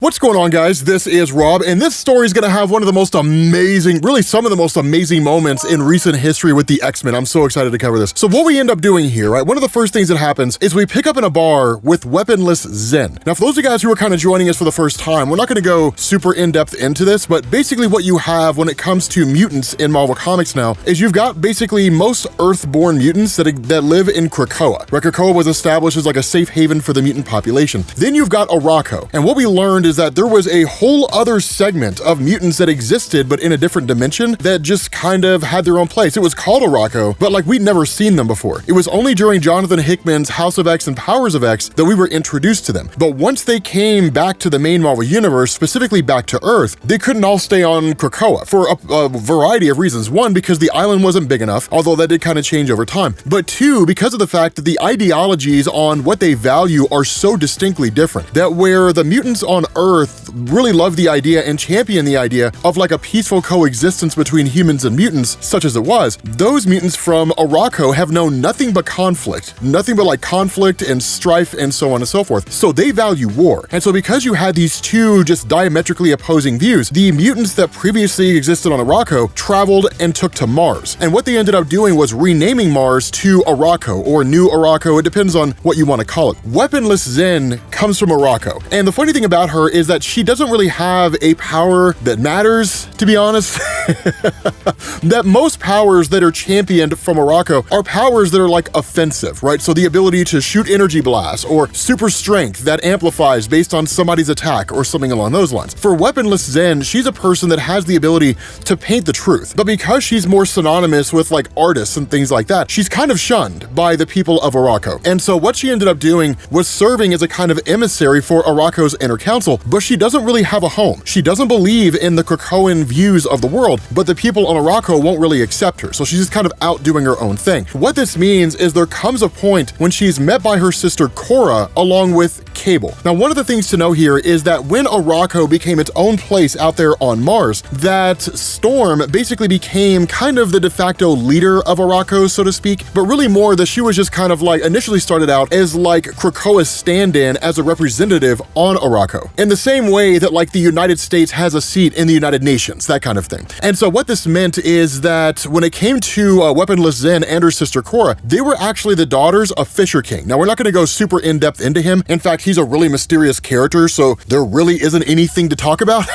What's going on, guys? This is Rob, and this story is going to have one of the most amazing, really some of the most amazing moments in recent history with the X-Men. I'm so excited to cover this. So what we end up doing here, right, one of the first things that happens is we pick up in a bar with weaponless Zen. Now, for those of you guys who are kind of joining us for the first time, we're not going to go super in-depth into this, but basically what you have when it comes to mutants in Marvel Comics now is you've got basically most Earth-born mutants that live in Krakoa. Right, Krakoa was established as like a safe haven for the mutant population. Then you've got Arakko, and what we learned is that there was a whole other segment of mutants that existed, but in a different dimension that just kind of had their own place. It was called Arakko, but like we'd never seen them before. It was only during Jonathan Hickman's House of X and Powers of X that we were introduced to them. But once they came back to the main Marvel universe, specifically back to Earth, they couldn't all stay on Krakoa for a variety of reasons. One, because the island wasn't big enough, although that did kind of change over time. But two, because of the fact that the ideologies on what they value are so distinctly different, that where the mutants on Earth really love the idea and champion the idea of like a peaceful coexistence between humans and mutants, such as it was, those mutants from Arakko have known nothing but conflict, nothing but like conflict and strife and so on and so forth. So they value war. And so because you had these two just diametrically opposing views, the mutants that previously existed on Arakko traveled and took to Mars. And what they ended up doing was renaming Mars to Arakko or New Arakko. It depends on what you want to call it. Weaponless Zen comes from Arakko. And the funny thing about her is that she doesn't really have a power that matters, to be honest. That most powers that are championed from Arakko are powers that are like offensive, right? So the ability to shoot energy blasts or super strength that amplifies based on somebody's attack or something along those lines. For Weaponless Zen, she's a person that has the ability to paint the truth, but because she's more synonymous with like artists and things like that, she's kind of shunned by the people of Arakko. And so what she ended up doing was serving as a kind of emissary for Arakko's inner council, but she doesn't really have a home. She doesn't believe in the Krakoan views of the world, but the people on Arakko won't really accept her, so she's just kind of out doing her own thing. What this means is there comes a point when she's met by her sister Cora along with Cable. Now, one of the things to know here is that when Arakko became its own place out there on Mars, that Storm basically became kind of the de facto leader of Arakko, so to speak, but really more that she was just kind of like initially started out as like Krakoa's stand-in as a representative on Arakko. In the same way that like the United States has a seat in the United Nations, that kind of thing. And so what this meant is that when it came to Weaponless Zen and her sister Cora, they were actually the daughters of Fisher King. Now, we're not going to go super in-depth into him. In fact, he's a really mysterious character, so there really isn't anything to talk about.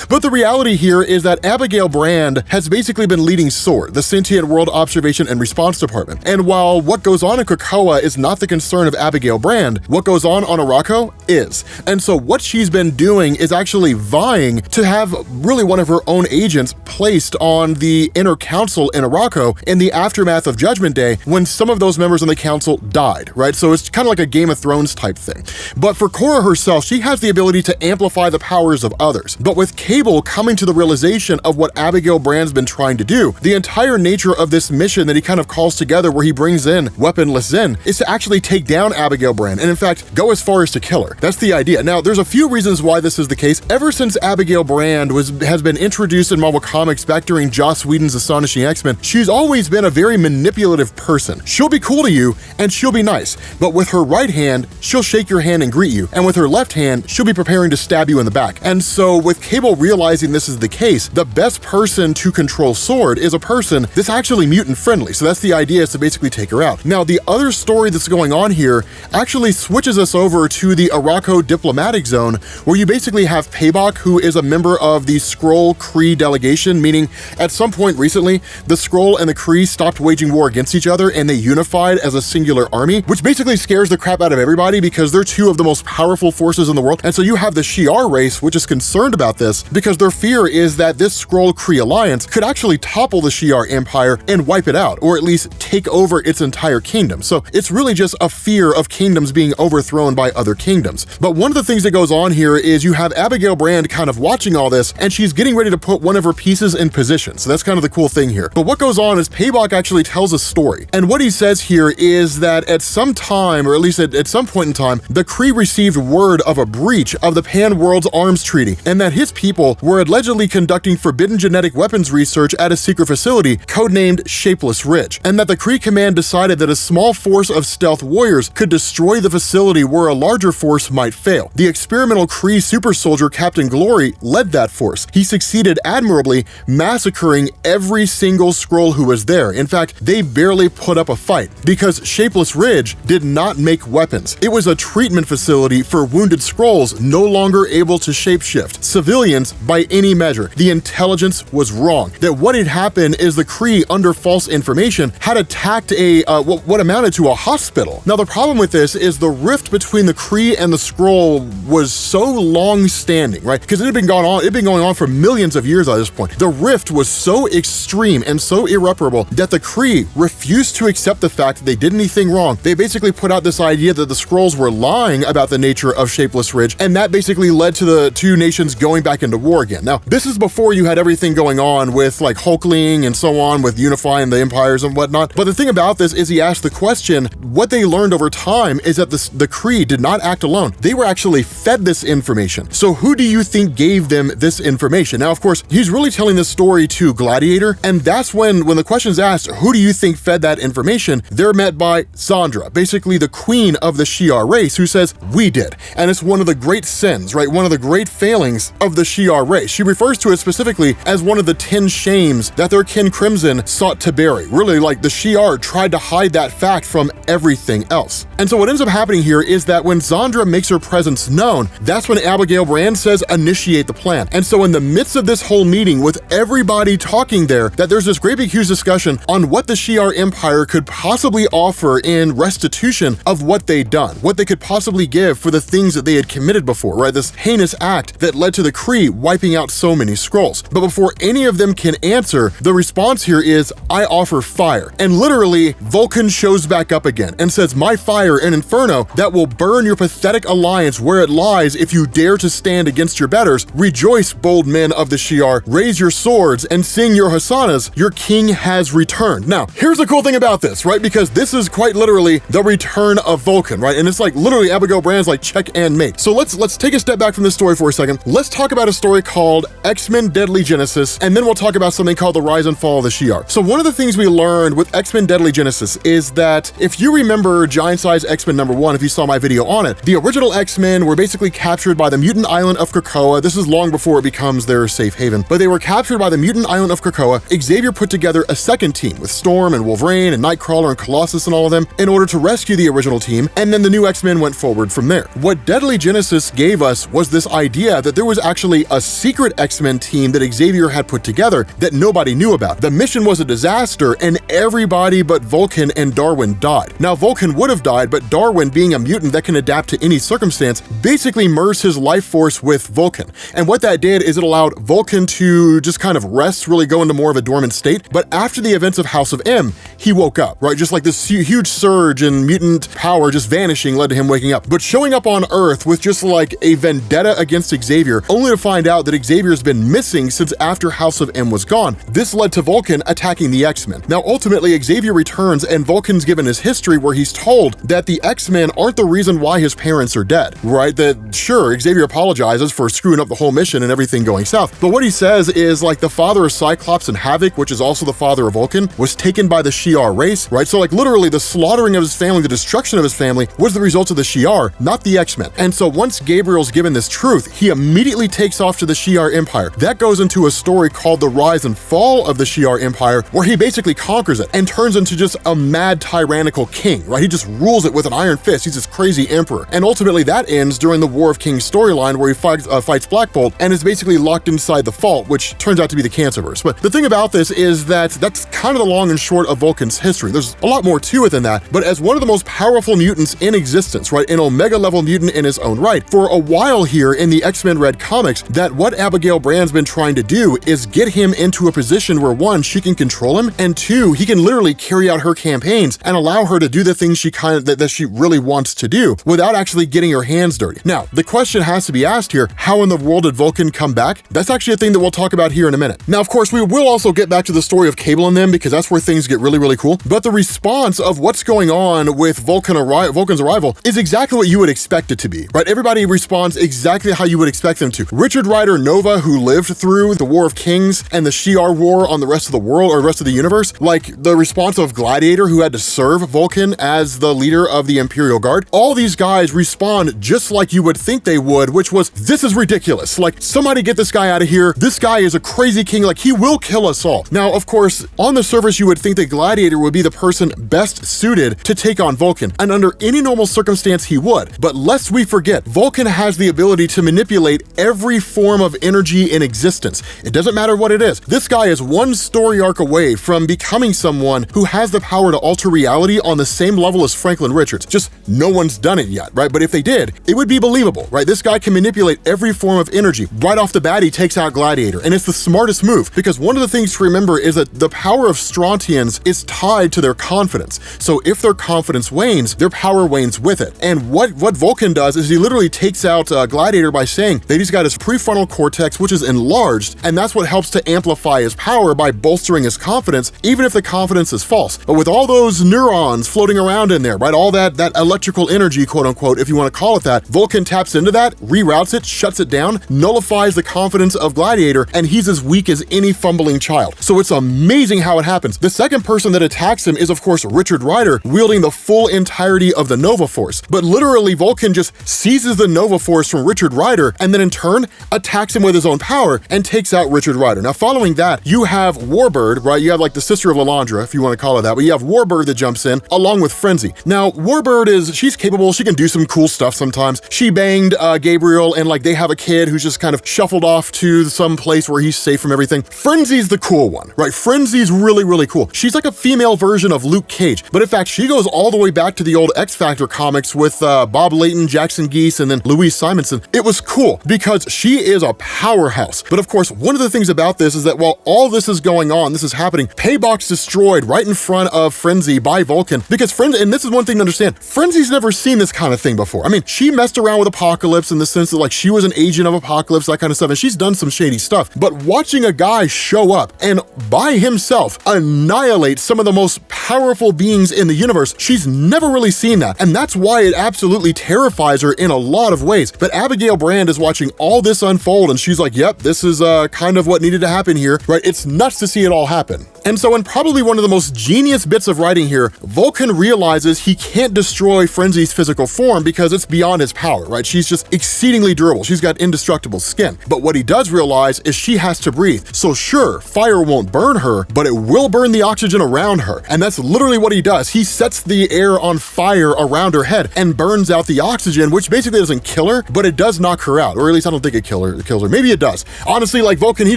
But the reality here is that Abigail Brand has basically been leading SWORD, the Sentient World Observation and Response Department. And while what goes on in Krakoa is not the concern of Abigail Brand, what goes on Arakko is. And so what she's been doing is actually vying to have really one of her own agents placed on the inner council in Arakko in the aftermath of Judgment Day when some of those members on the council died, right? So it's kind of like a Game of Thrones type thing. But for Cora herself, she has the ability to amplify the powers of others. But with Cable coming to the realization of what Abigail Brand's been trying to do, the entire nature of this mission that he kind of calls together where he brings in Weaponless Zen is to actually take down Abigail Brand and in fact go as far as to kill her. That's the idea. Now, there's a few reasons why this is the case. Ever since Abigail Brand has been introduced in Marvel Comics back during Joss Whedon's Astonishing X-Men, she's always been a very manipulative person. She'll be cool to you and she'll be nice, but with her right hand, she'll shake your hand and greet you, and with her left hand, she'll be preparing to stab you in the back. And so with Cable realizing this is the case, the best person to control SWORD is a person that's actually mutant friendly. So that's the idea, is to basically take her out. Now, the other story that's going on here actually switches us over to the Arakko diplomatic zone, where you basically have Paybok, who is a member of the Skrull Kree delegation, meaning at some point recently, the Skrull and the Kree stopped waging war against each other and they unified as a singular army, which basically scares the crap out of everybody because they're two of the most powerful forces in the world. And so you have the Shi'ar race, which is concerned about this because their fear is that this Skrull Kree alliance could actually topple the Shi'ar Empire and wipe it out, or at least take over its entire kingdom. So it's really just a fear of kingdoms being overthrown by other kingdoms. But one of the things that goes on here is you have Abigail Brand kind of watching all this, and she's getting ready to put one of her pieces in position. So that's kind of the cool thing here. But what goes on is Paybok actually tells a story. And what he says here is that at some time, or at least at some point in time, the Kree received word of a breach of the Pan-World's Arms Treaty, and that his people were allegedly conducting forbidden genetic weapons research at a secret facility codenamed Shapeless Ridge, and that the Kree command decided that a small force of stealth warriors could destroy the facility where a larger force might fail. fail. The experimental Kree super soldier Captain Glory led that force. He succeeded admirably, massacring every single Skrull who was there. In fact, they barely put up a fight because Shapeless Ridge did not make weapons. It was a treatment facility for wounded Skrulls no longer able to shapeshift. Civilians, by any measure, the intelligence was wrong. That what had happened is the Kree, under false information, had attacked what amounted to a hospital. Now, the problem with this is the rift between the Kree and the Skrull was so long-standing, right? Because it had been going on for millions of years at this point. The rift was so extreme and so irreparable that the Kree refused to accept the fact that they did anything wrong. They basically put out this idea that the Skrulls were lying about the nature of Shapeless Ridge, and that basically led to the two nations going back into war again. Now, this is before you had everything going on with like Hulkling and so on, with unifying the empires and whatnot. But the thing about this is he asked the question, what they learned over time is that the Kree did not act alone. They were actually fed this information. So who do you think gave them this information? Now, of course, he's really telling this story to Gladiator, and that's when the question is asked, who do you think fed that information? They're met by Zandra, basically the queen of the Shi'ar race, who says, we did. And it's one of the great sins, right? One of the great failings of the Shi'ar race. She refers to it specifically as one of the 10 shames that their kin Crimson sought to bury. Really, like the Shi'ar tried to hide that fact from everything else. And so what ends up happening here is that when Zandra makes her presence known, that's when Abigail Brand says, initiate the plan. And so in the midst of this whole meeting with everybody talking there, that there's this great big huge discussion on what the Shi'ar Empire could possibly offer in restitution of what they'd done, what they could possibly give for the things that they had committed before, right? This heinous act that led to the Kree wiping out so many Skrulls. But before any of them can answer, the response here is, I offer fire. And literally, Vulcan shows back up again and says, my fire and inferno that will burn your pathetic alliance where it lies if you dare to stand against your betters. Rejoice, bold men of the Shi'ar, raise your swords and sing your hosannas, your king has returned. Now, here's the cool thing about this, right? Because this is quite literally the return of Vulcan, right? And it's like literally Abigail Brand's like check and mate. So let's take a step back from this story for a second. Let's talk about a story called X-Men Deadly Genesis, and then we'll talk about something called the Rise and Fall of the Shi'ar. So one of the things we learned with X-Men Deadly Genesis is that if you remember Giant Size X-Men #1, if you saw my video on it, the original X-Men were basically captured by the mutant island of Krakoa. This is long before it becomes their safe haven, but they were captured by the mutant island of Krakoa. Xavier put together a second team with Storm and Wolverine and Nightcrawler and Colossus and all of them in order to rescue the original team, and then the new X-Men went forward from there. What Deadly Genesis gave us was this idea that there was actually a secret X-Men team that Xavier had put together that nobody knew about. The mission was a disaster, and everybody but Vulcan and Darwin died. Now, Vulcan would have died, but Darwin, being a mutant that can adapt to any circumstance, basically merged his life force with Vulcan. And what that did is it allowed Vulcan to just kind of rest, really go into more of a dormant state. But after the events of House of M, he woke up, right? Just like this huge surge in mutant power just vanishing led to him waking up. But showing up on Earth with just like a vendetta against Xavier, only to find out that Xavier's been missing since after House of M was gone. This led to Vulcan attacking the X-Men. Now, ultimately, Xavier returns and Vulcan's given his history where he's told that the X-Men aren't the reason why his parents are dead, right? That sure, Xavier apologizes for screwing up the whole mission and everything going south. But what he says is like the father of Cyclops and Havoc, which is also the father of Vulcan, was taken by the Shi'ar race, right? So like literally the slaughtering of his family, the destruction of his family was the result of the Shi'ar, not the X-Men. And so once Gabriel's given this truth, he immediately takes off to the Shi'ar Empire. That goes into a story called The Rise and Fall of the Shi'ar Empire, where he basically conquers it and turns into just a mad tyrannical king, right? He just rules it with an iron fist. He's this crazy emperor. And ultimately that ends during the War of Kings storyline where he fights Black Bolt and is basically locked inside the Fault, which turns out to be the Cancerverse. But the thing about this is that that's kind of the long and short of Vulcan's history. There's a lot more to it than that, but as one of the most powerful mutants in existence, right, an Omega Level Mutant in his own right, for a while here in the X-Men Red comics, that what Abigail Brand's been trying to do is get him into a position where one, she can control him, and two, he can literally carry out her campaigns and allow her to do the things she that she really wants to do without actually getting her hands dirty. Now, the question has to be asked here, how in the world did Vulcan come back? That's actually a thing that we'll talk about here in a minute. Now, of course, we will also get back to the story of Cable and them because that's where things get really, really cool. But the response of what's going on with Vulcan's arrival is exactly what you would expect it to be, right? Everybody responds exactly how you would expect them to. Richard Rider Nova, who lived through the War of Kings and the Shi'ar War on the rest of the world or the rest of the universe, like the response of Gladiator, who had to serve Vulcan as the leader of the Imperial Guard, all these guys respond just just like you would think they would, which was, this is ridiculous. Like, somebody get this guy out of here. This guy is a crazy king. Like, he will kill us all. Now, of course, on the surface, you would think that Gladiator would be the person best suited to take on Vulcan, and under any normal circumstance, he would. But lest we forget, Vulcan has the ability to manipulate every form of energy in existence. It doesn't matter what it is. This guy is one story arc away from becoming someone who has the power to alter reality on the same level as Franklin Richards. Just no one's done it yet, right? But if they did, it would be believable, right? This guy can manipulate every form of energy. Right off the bat, he takes out Gladiator, and it's the smartest move, because one of the things to remember is that the power of Strontians is tied to their confidence. So if their confidence wanes, their power wanes with it. And what Vulcan does is he literally takes out Gladiator by saying that he's got his prefrontal cortex, which is enlarged, and that's what helps to amplify his power by bolstering his confidence, even if the confidence is false. But with all those neurons floating around in there, right, all that electrical energy, quote unquote, if you want to call it that, Vulcan taps into that, reroutes it, shuts it down, nullifies the confidence of Gladiator, and he's as weak as any fumbling child. So it's amazing how it happens. The second person that attacks him is, of course, Richard Rider, wielding the full entirety of the Nova Force. But literally, Vulcan just seizes the Nova Force from Richard Rider, and then in turn, attacks him with his own power and takes out Richard Rider. Now, following that, you have Warbird, right? You have like the sister of Lalandra, if you want to call it that, but you have Warbird that jumps in, along with Frenzy. Now, Warbird she's capable, she can do some cool stuff sometimes. She banged Gabriel, and like they have a kid who's just kind of shuffled off to some place where he's safe from everything. Frenzy's the cool one, right? Frenzy's really, really cool. She's like a female version of Luke Cage, but in fact, she goes all the way back to the old X-Factor comics with Bob Layton, Jackson Geese, and then Louise Simonson. It was cool because she is a powerhouse. But of course, one of the things about this is that while all this is going on, this is happening, Paybox destroyed right in front of Frenzy by Vulcan, because Frenzy, and this is one thing to understand, Frenzy's never seen this kind of thing before. I mean, she messed around with Apocalypse in the sense that like she was an agent of Apocalypse, that kind of stuff, and she's done some shady stuff. But watching a guy show up and by himself annihilate some of the most powerful beings in the universe, she's never really seen that. And that's why it absolutely terrifies her in a lot of ways. But Abigail Brand is watching all this unfold, and she's like, yep, this is kind of what needed to happen here, right? It's nuts to see it all happen. And so in probably one of the most genius bits of writing here, Vulcan realizes he can't destroy Frenzy's physical form because it's beyond his power, right? She's just exceedingly durable. She's got indestructible skin. But what he does realize is she has to breathe. So sure, fire won't burn her, but it will burn the oxygen around her. And that's literally what he does. He sets the air on fire around her head and burns out the oxygen, which basically doesn't kill her, but it does knock her out. Or at least I don't think it kills her. Maybe it does. Honestly, like Vulcan, he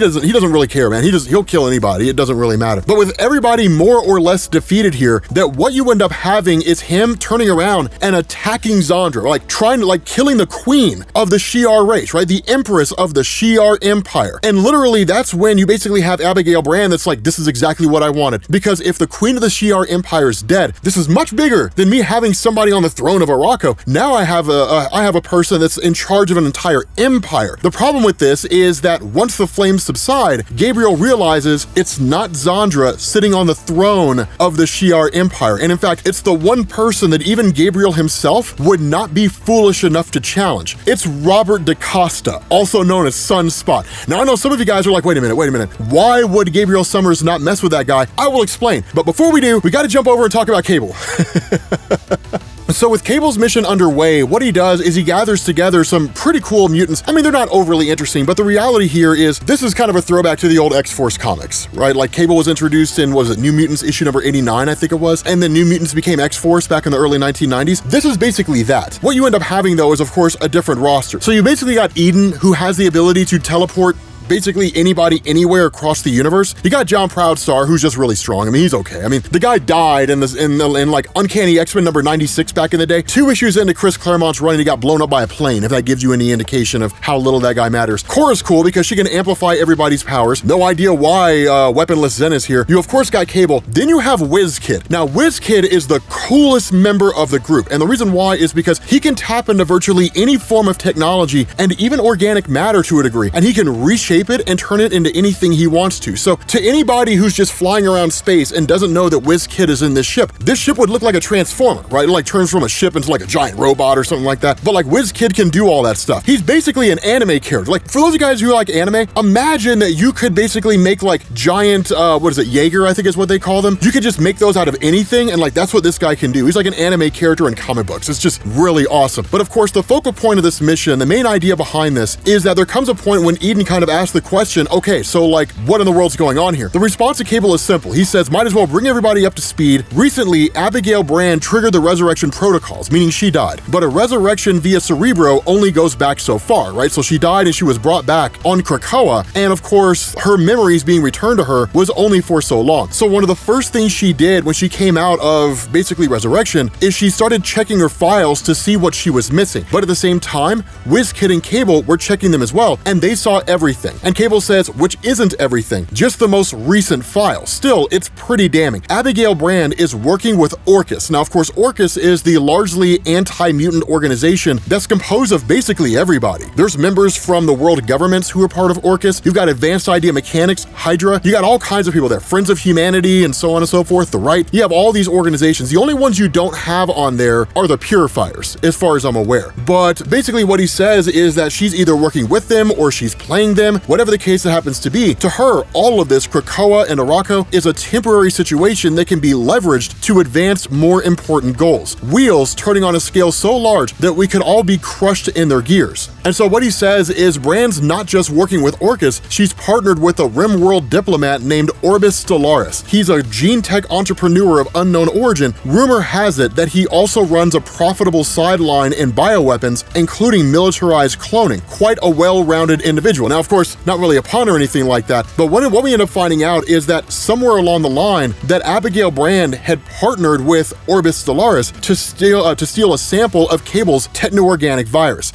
doesn't really care, man. He'll kill anybody. It doesn't really matter. But with everybody more or less defeated here, that what you end up having is him turning around and attacking Zandra, like trying to killing the queen of the Shi'ar race, right? The empress of the Shi'ar empire. And literally that's when you basically have Abigail Brand that's like, this is exactly what I wanted. Because if the queen of the Shi'ar empire is dead, this is much bigger than me having somebody on the throne of Arakko. Now I have a person that's in charge of an entire empire. The problem with this is that once the flames subside, Gabriel realizes it's not Zandra sitting on the throne of the Shi'ar empire. And in fact, it's the one person that even Gabriel himself would not be foolish enough to challenge. It's Robert DaCosta, also known as Sunspot. Now I know some of you guys are like, wait a minute. Why would Gabriel Summers not mess with that guy? I will explain. But before we do, we got to jump over and talk about Cable. So with Cable's mission underway, what he does is he gathers together some pretty cool mutants. I mean, they're not overly interesting, but the reality here is this is kind of a throwback to the old X-Force comics, right? Like Cable was introduced in, was it New Mutants issue number 89, I think it was, and then New Mutants became X-Force back in the early 1990s. This is basically that. What you end up having though is of course a different roster. So you basically got Eden, who has the ability to teleport basically anybody anywhere across the universe. You got John Proudstar, who's just really strong. I mean, he's okay. I mean, the guy died in like Uncanny X-Men number 96 back in the day. 2 issues into Chris Claremont's run, he got blown up by a plane, if that gives you any indication of how little that guy matters. Cora's cool because she can amplify everybody's powers. No idea why Weaponless Zen is here. You of course got Cable. Then you have WizKid. Now, WizKid is the coolest member of the group, and the reason why is because he can tap into virtually any form of technology and even organic matter to a degree, and he can reshape shape it and turn it into anything he wants to. So to anybody who's just flying around space and doesn't know that WizKid is in this ship would look like a transformer, right? It like turns from a ship into like a giant robot or something like that. But like WizKid can do all that stuff. He's basically an anime character. Like for those of you guys who like anime, imagine that you could basically make like giant, what is it, Jaeger, I think is what they call them. You could just make those out of anything, and like that's what this guy can do. He's like an anime character in comic books. It's just really awesome. But of course, the focal point of this mission, the main idea behind this, is that there comes a point when Eden kind of asks the question, okay, so like what in the world's going on here? The response to Cable is simple. He says, might as well bring everybody up to speed. Recently, Abigail Brand triggered the resurrection protocols, meaning she died. But a resurrection via Cerebro only goes back so far, right? So she died and she was brought back on Krakoa, and of course, her memories being returned to her was only for so long. So one of the first things she did when she came out of basically resurrection is she started checking her files to see what she was missing. But at the same time, WizKid and Cable were checking them as well, and they saw everything. And Cable says, which isn't everything, just the most recent file. Still, it's pretty damning. Abigail Brand is working with Orchis. Now, of course, Orchis is the largely anti-mutant organization that's composed of basically everybody. There's members from the world governments who are part of Orchis. You've got Advanced Idea Mechanics, Hydra. You got all kinds of people there. Friends of Humanity and so on and so forth, the Right. You have all these organizations. The only ones you don't have on there are the Purifiers, as far as I'm aware. But basically what he says is that she's either working with them or she's playing them, whatever the case that happens to be. To her, all of this, Krakoa and Arakko, is a temporary situation that can be leveraged to advance more important goals. Wheels turning on a scale so large that we could all be crushed in their gears. And so what he says is Brand's not just working with Orchis, she's partnered with a RimWorld diplomat named Orbis Stellaris. He's a gene tech entrepreneur of unknown origin. Rumor has it that he also runs a profitable sideline in bioweapons, including militarized cloning. Quite a well-rounded individual. Now, of course, not really a pun or anything like that, but what we end up finding out is that somewhere along the line that Abigail Brand had partnered with Orbis Stellaris to steal a sample of Cable's techno-organic virus.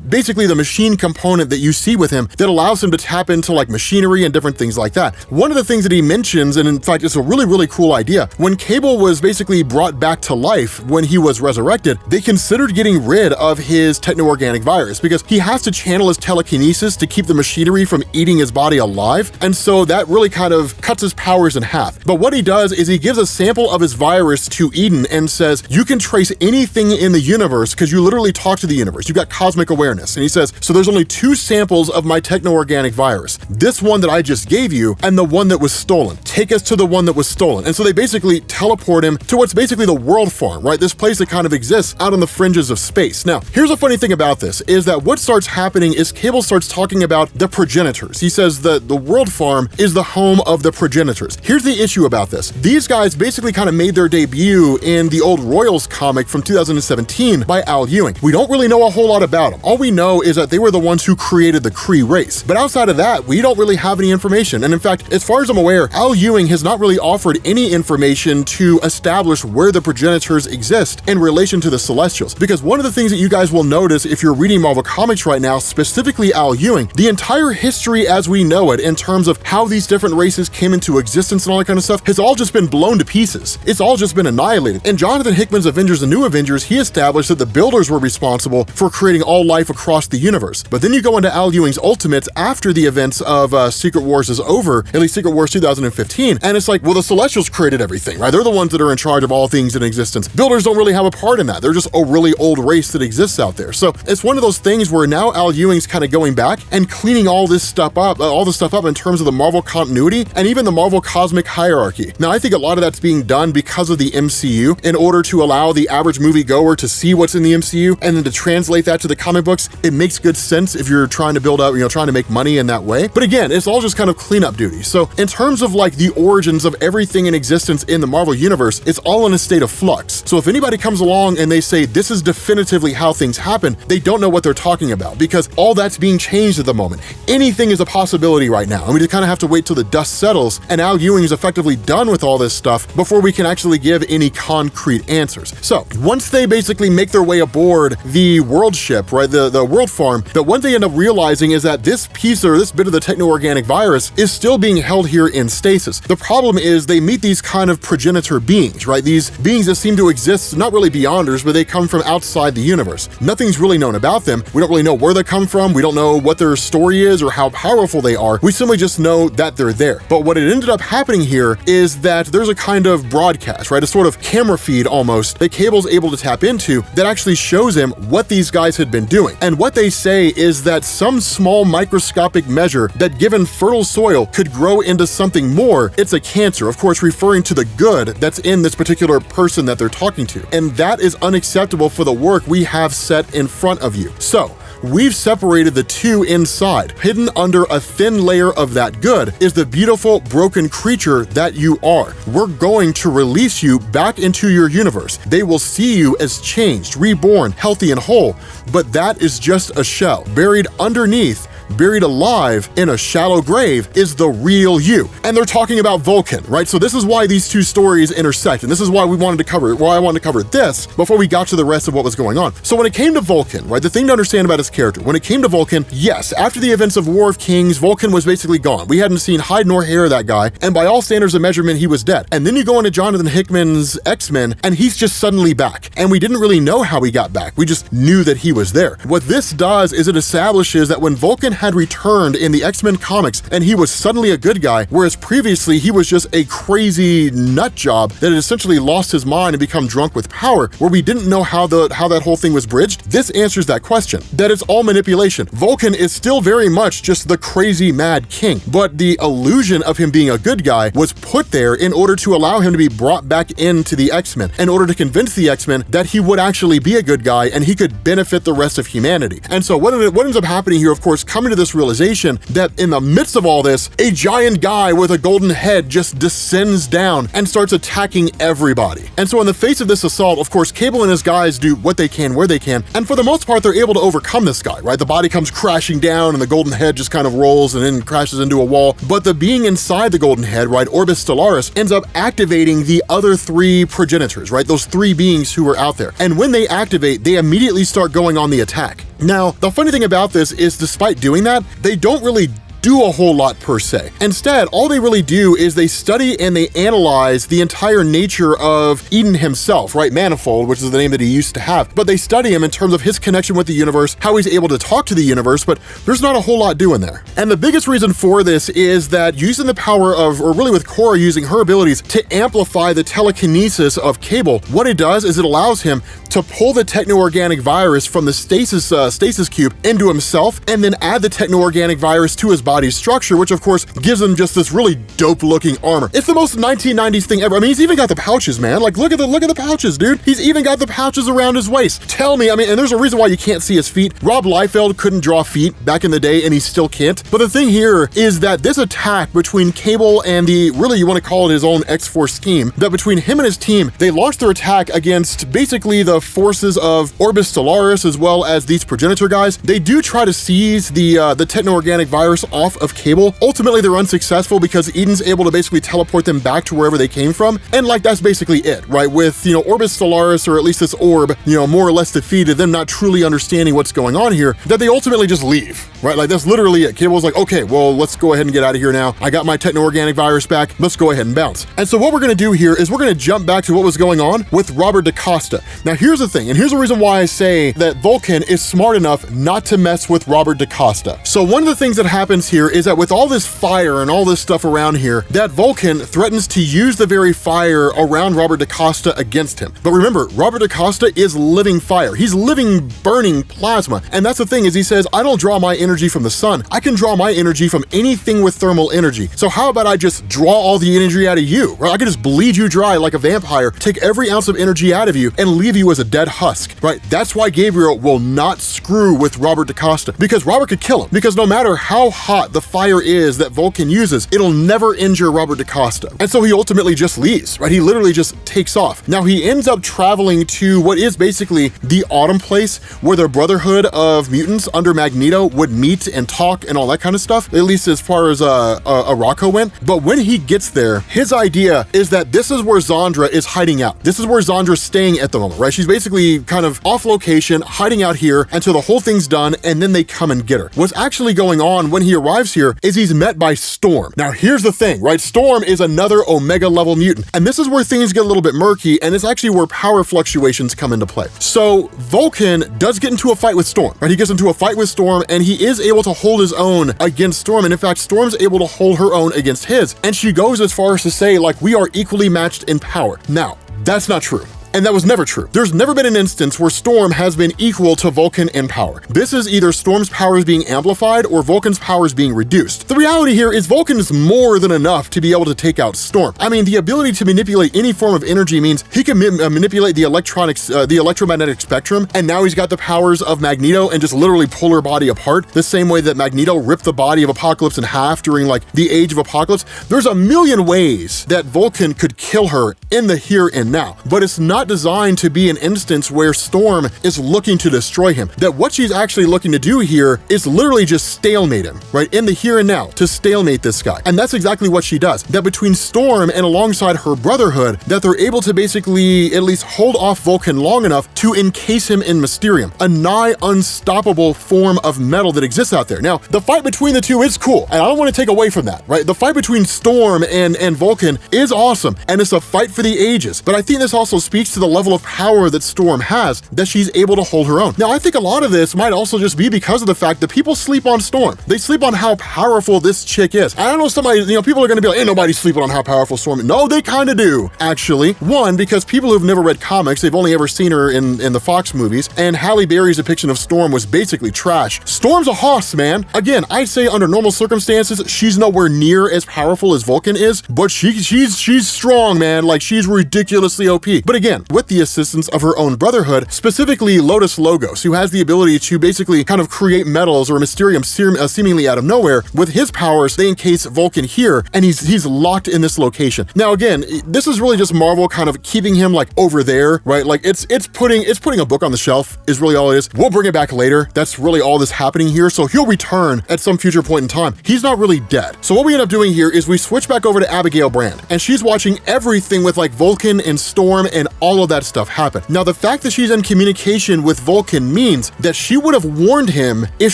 Basically the machine component that you see with him that allows him to tap into like machinery and different things like that. One of the things that he mentions, and in fact it's a really, really cool idea, when Cable was basically brought back to life when he was resurrected, they considered getting rid of his techno-organic virus because he has to channel his telekinesis to keep the machinery from eating his body alive, and so that really kind of cuts his powers in half. But what he does is he gives a sample of his virus to Eden and says, you can trace anything in the universe because you literally talk to the universe. You've got cosmic awareness. And he says, so there's only 2 samples of my techno-organic virus. This one that I just gave you and the one that was stolen. Take us to the one that was stolen. And so they basically teleport him to what's basically the world farm, right? This place that kind of exists out on the fringes of space. Now, here's a funny thing about this is that what starts happening is Cable starts talking about the progenitors. He says that the world farm is the home of the progenitors. Here's the issue about this. These guys basically kind of made their debut in the old Royals comic from 2017 by Al Ewing. We don't really know a whole lot about them. All we know is that they were the ones who created the Kree race. But outside of that, we don't really have any information. And in fact, as far as I'm aware, Al Ewing has not really offered any information to establish where the progenitors exist in relation to the Celestials. Because one of the things that you guys will notice if you're reading Marvel Comics right now, specifically Al Ewing, the entire history as we know it in terms of how these different races came into existence and all that kind of stuff has all just been blown to pieces. It's all just been annihilated. In Jonathan Hickman's Avengers: The New Avengers, he established that the Builders were responsible for creating all life across the universe. But then you go into Al Ewing's Ultimates after the events of Secret Wars is over, at least Secret Wars 2015, and it's like, well, the Celestials created everything, right? They're the ones that are in charge of all things in existence. Builders don't really have a part in that. They're just a really old race that exists out there. So it's one of those things where now Al Ewing's kind of going back and cleaning all this stuff up, in terms of the Marvel continuity and even the Marvel cosmic hierarchy. Now, I think a lot of that's being done because of the MCU in order to allow the average moviegoer to see what's in the MCU and then to translate that to the comic books. It makes good sense if you're trying to build up, trying to make money in that way. But again, it's all just kind of cleanup duty. So in terms of like the origins of everything in existence in the Marvel universe, it's all in a state of flux. So if anybody comes along and they say this is definitively how things happen, they don't know what they're talking about because all that's being changed at the moment. Anything is a possibility right now. And we just kind of have to wait till the dust settles and Al Ewing is effectively done with all this stuff before we can actually give any concrete answers. So once they basically make their way aboard the world ship, right, the the world farm, that what they end up realizing is that this piece or this bit of the techno-organic virus is still being held here in stasis. The problem is they meet these kind of progenitor beings, right? These beings that seem to exist, not really beyonders, but they come from outside the universe. Nothing's really known about them. We don't really know where they come from. We don't know what their story is or how powerful they are. We simply just know that they're there. But what it ended up happening here is that there's a kind of broadcast, right? A sort of camera feed almost that Cable's able to tap into that actually shows him what these guys had been doing. And what they say is that some small microscopic measure that given fertile soil could grow into something more. It's a cancer, of course, referring to the good that's in this particular person that they're talking to. And that is unacceptable for the work we have set in front of you. So, we've separated the two inside. Hidden under a thin layer of that good is the beautiful, broken creature that you are. We're going to release you back into your universe. They will see you as changed, reborn, healthy, and whole, but that is just a shell. Buried underneath, buried alive in a shallow grave is the real you. And they're talking about Vulcan, right? So this is why these two stories intersect, and this is why we wanted to cover it, why I wanted to cover this before we got to the rest of what was going on. So when it came to Vulcan, right, the thing to understand about his character, when it came to Vulcan, yes, after the events of War of Kings, Vulcan was basically gone. We hadn't seen hide nor hair of that guy, and by all standards of measurement, he was dead. And then you go into Jonathan Hickman's X-Men, and he's just suddenly back. And we didn't really know how he got back. We just knew that he was there. What this does is it establishes that when Vulcan had returned in the X-Men comics and he was suddenly a good guy, whereas previously he was just a crazy nut job that had essentially lost his mind and become drunk with power, where we didn't know how that whole thing was bridged. This answers that question, that it's all manipulation. Vulcan is still very much just the crazy mad king, but the illusion of him being a good guy was put there in order to allow him to be brought back into the X-Men, in order to convince the X-Men that he would actually be a good guy and he could benefit the rest of humanity. And so what ends up happening here, of course, coming to this realization that in the midst of all this, a giant guy with a golden head just descends down and starts attacking everybody. And so in the face of this assault, of course, Cable and his guys do what they can where they can, and for the most part, they're able to overcome this guy, right? The body comes crashing down and the golden head just kind of rolls and then crashes into a wall. But the being inside the golden head, right, Orbis Stellaris, ends up activating the other three progenitors, right? Those three beings who were out there. And when they activate, they immediately start going on the attack. Now, the funny thing about this is despite doing that, they don't really do a whole lot per se. Instead, all they really do is they study and they analyze the entire nature of Eden himself, right? Manifold, which is the name that he used to have. But they study him in terms of his connection with the universe, how he's able to talk to the universe, but there's not a whole lot doing there. And the biggest reason for this is that using the power of, or really with Cora using her abilities to amplify the telekinesis of Cable, what it does is it allows him to pull the techno-organic virus from the stasis cube into himself and then add the techno-organic virus to his body's structure, which of course gives him just this really dope looking armor. It's the most 1990s thing ever. I mean, he's even got the pouches, man. Like, look at the pouches, dude. He's even got the pouches around his waist. Tell me, I mean, and there's a reason why you can't see his feet. Rob Liefeld couldn't draw feet back in the day, and he still can't. But the thing here is that this attack between Cable and the, really you want to call it his own X-Force team, that between him and his team, they launched their attack against basically the forces of Orbis Stellaris as well as these progenitor guys. They do try to seize the techno-organic virus off of Cable. Ultimately, they're unsuccessful because Eden's able to basically teleport them back to wherever they came from. And like, that's basically it, right? With, Orbis Stellaris, or at least this orb, more or less defeated, them not truly understanding what's going on here, that they ultimately just leave, right? Like, that's literally it. Cable's like, okay, well, let's go ahead and get out of here now. I got my techno-organic virus back. Let's go ahead and bounce. And so what we're going to do here is we're going to jump back to what was going on with Robert DaCosta. Now, here's the thing, and here's the reason why I say that Vulcan is smart enough not to mess with Robert DaCosta. So one of the things that happens here is that with all this fire and all this stuff around here, that Vulcan threatens to use the very fire around Robert DaCosta against him. But remember, Robert DaCosta is living fire. He's living, burning plasma. And that's the thing, is he says, I don't draw my energy from the sun. I can draw my energy from anything with thermal energy. So how about I just draw all the energy out of you? Right? I can just bleed you dry like a vampire, take every ounce of energy out of you, and leave you as a dead husk, right? That's why Gabriel will not screw with Robert DaCosta, because Robert could kill him. Because no matter how hot hot the fire is that Vulcan uses, it'll never injure Robert DaCosta. And so he ultimately just leaves, right? He literally just takes off. Now he ends up traveling to what is basically the Autumn place where the Brotherhood of Mutants under Magneto would meet and talk and all that kind of stuff, at least as far as Arakko went. But when he gets there, his idea is that this is where Zandra is hiding out. This is where Zandra's staying at the moment, right? She's basically kind of off location, hiding out here until the whole thing's done, and then they come and get her. What's actually going on when he arrives here is he's met by Storm. Now here's the thing, right? Storm is another Omega level mutant, and this is where things get a little bit murky, and it's actually where power fluctuations come into play. So Vulcan does get into a fight with Storm, right? He gets into a fight with Storm, and he is able to hold his own against Storm, and in fact, Storm's able to hold her own against his, and she goes as far as to say, like, we are equally matched in power. Now, that's not true. And that was never true. There's never been an instance where Storm has been equal to Vulcan in power. This is either Storm's powers being amplified or Vulcan's powers being reduced. The reality here is Vulcan is more than enough to be able to take out Storm. I mean, the ability to manipulate any form of energy means he can manipulate the electromagnetic spectrum, and now he's got the powers of Magneto and just literally pull her body apart, the same way that Magneto ripped the body of Apocalypse in half during like the Age of Apocalypse. There's a million ways that Vulcan could kill her in the here and now, but it's not designed to be an instance where Storm is looking to destroy him. That what she's actually looking to do here is literally just stalemate him, right? In the here and now, to stalemate this guy. And that's exactly what she does. That between Storm and alongside her Brotherhood, that they're able to basically at least hold off Vulcan long enough to encase him in Mysterium, a nigh unstoppable form of metal that exists out there. Now, the fight between the two is cool, and I don't want to take away from that, right? The fight between Storm and Vulcan is awesome, and it's a fight for the ages. But I think this also speaks to the level of power that Storm has, that she's able to hold her own. Now, I think a lot of this might also just be because of the fact that people sleep on Storm. They sleep on how powerful this chick is. I don't know, somebody, people are gonna be like, ain't nobody sleeping on how powerful Storm is. No, they kind of do, actually. One, because people who've never read comics, they've only ever seen her in the Fox movies, and Halle Berry's depiction of Storm was basically trash. Storm's a hoss, man. Again, I'd say under normal circumstances, she's nowhere near as powerful as Vulcan is, but she's strong, man. Like, she's ridiculously OP. But again, with the assistance of her own Brotherhood, specifically Lotus Logos, who has the ability to basically kind of create metals or Mysterium seemingly out of nowhere. With his powers, they encase Vulcan here, and he's locked in this location. Now again, this is really just Marvel kind of keeping him like over there, right? Like it's putting a book on the shelf is really all it is. We'll bring it back later. That's really all that's happening here. So he'll return at some future point in time. He's not really dead. So what we end up doing here is we switch back over to Abigail Brand, and she's watching everything with like Vulcan and Storm and all of that stuff happen. Now, the fact that she's in communication with Vulcan means that she would have warned him if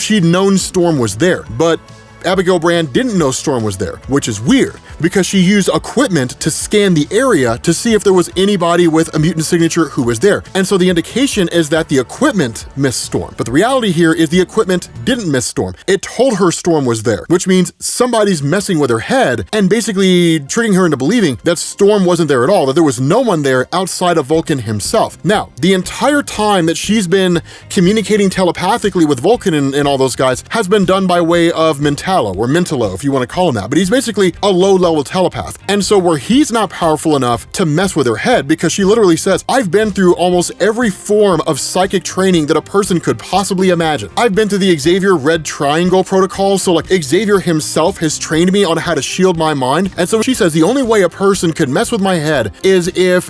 she'd known Storm was there, but Abigail Brand didn't know Storm was there, which is weird because she used equipment to scan the area to see if there was anybody with a mutant signature who was there. And so the indication is that the equipment missed Storm. But the reality here is the equipment didn't miss Storm. It told her Storm was there, which means somebody's messing with her head and basically tricking her into believing that Storm wasn't there at all, that there was no one there outside of Vulcan himself. Now, the entire time that she's been communicating telepathically with Vulcan and all those guys has been done by way of Mentalo, or Mentalo, if you want to call him that, but he's basically a low-level telepath. And so where he's not powerful enough to mess with her head, because she literally says, I've been through almost every form of psychic training that a person could possibly imagine. I've been through the Xavier Red Triangle protocol, so like Xavier himself has trained me on how to shield my mind. And so she says the only way a person could mess with my head is if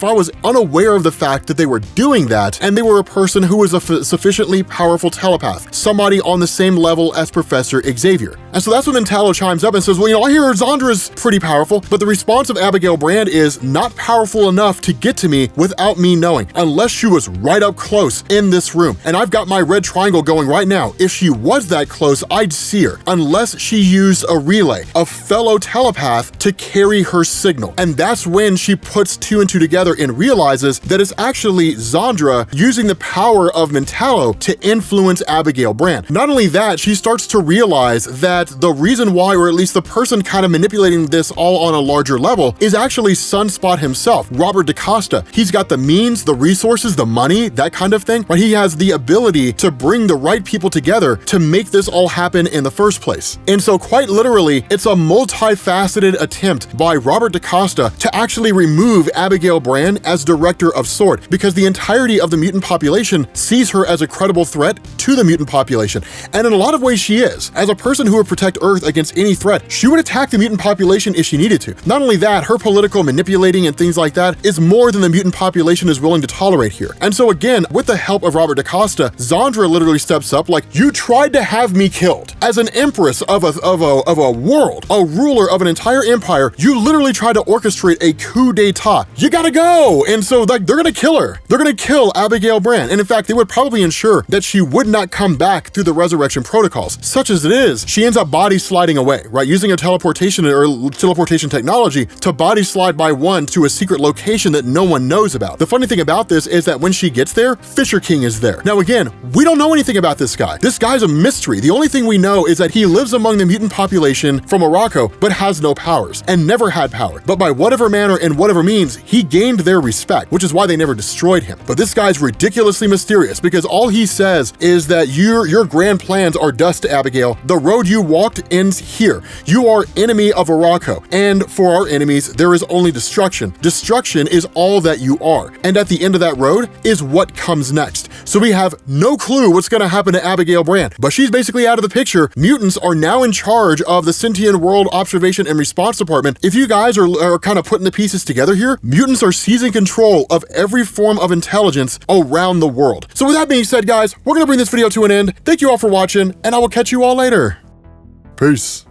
I was unaware of the fact that they were doing that, and they were a person who was a sufficiently powerful telepath, somebody on the same level as Professor Xavier. And so that's when Mentalo chimes up and says, well, I hear Zandra's pretty powerful, but the response of Abigail Brand is not powerful enough to get to me without me knowing, unless she was right up close in this room. And I've got my red triangle going right now. If she was that close, I'd see her, unless she used a relay, a fellow telepath, to carry her signal. And that's when she puts two and two together and realizes that it's actually Zandra using the power of Mentalo to influence Abigail Brand. Not only that, she starts to realize that the reason why, or at least the person kind of manipulating this all on a larger level is actually Sunspot himself, Robert DaCosta. He's got the means, the resources, the money, that kind of thing, but he has the ability to bring the right people together to make this all happen in the first place. And so quite literally, it's a multifaceted attempt by Robert DaCosta to actually remove Abigail Brand as director of SWORD, because the entirety of the mutant population sees her as a credible threat to the mutant population. And in a lot of ways she is. As a person who would protect Earth against any threat, she would attack the mutant population if she needed to. Not only that, her political manipulating and things like that is more than the mutant population is willing to tolerate here. And so again, with the help of Robert DaCosta, Zandra literally steps up like, you tried to have me killed. As an empress of a world, a ruler of an entire empire, you literally tried to orchestrate a coup d'etat. You gotta go! And so like, they're gonna kill her. They're gonna kill Abigail Brand. And in fact, they would probably ensure that she would not come back through the resurrection protocols. Such as it is, she ends up body sliding away, right? Using a teleportation technology to body slide by one to a secret location that no one knows about. The funny thing about this is that when she gets there, Fisher King is there. Now again, we don't know anything about this guy. This guy's a mystery. The only thing we know is that he lives among the mutant population from Arakko, but has no powers, and never had power. But by whatever manner and whatever means, he gained their respect, which is why they never destroyed him. But this guy's ridiculously mysterious, because all he says is that your grand plans are dust, Abigail. The road you walked ends here. You are enemy of Arakko, and for our enemies, there is only destruction. Destruction is all that you are, and at the end of that road is what comes next. So we have no clue what's gonna happen to Abigail Brand, but she's basically out of the picture. Mutants are now in charge of the Sentient World Observation and Response Department. If you guys are kind of putting the pieces together here, mutants are seizing control of every form of intelligence around the world. So with that being said, guys, we're gonna bring this video to an end. Thank you all for watching, and I will catch you all later. Peace.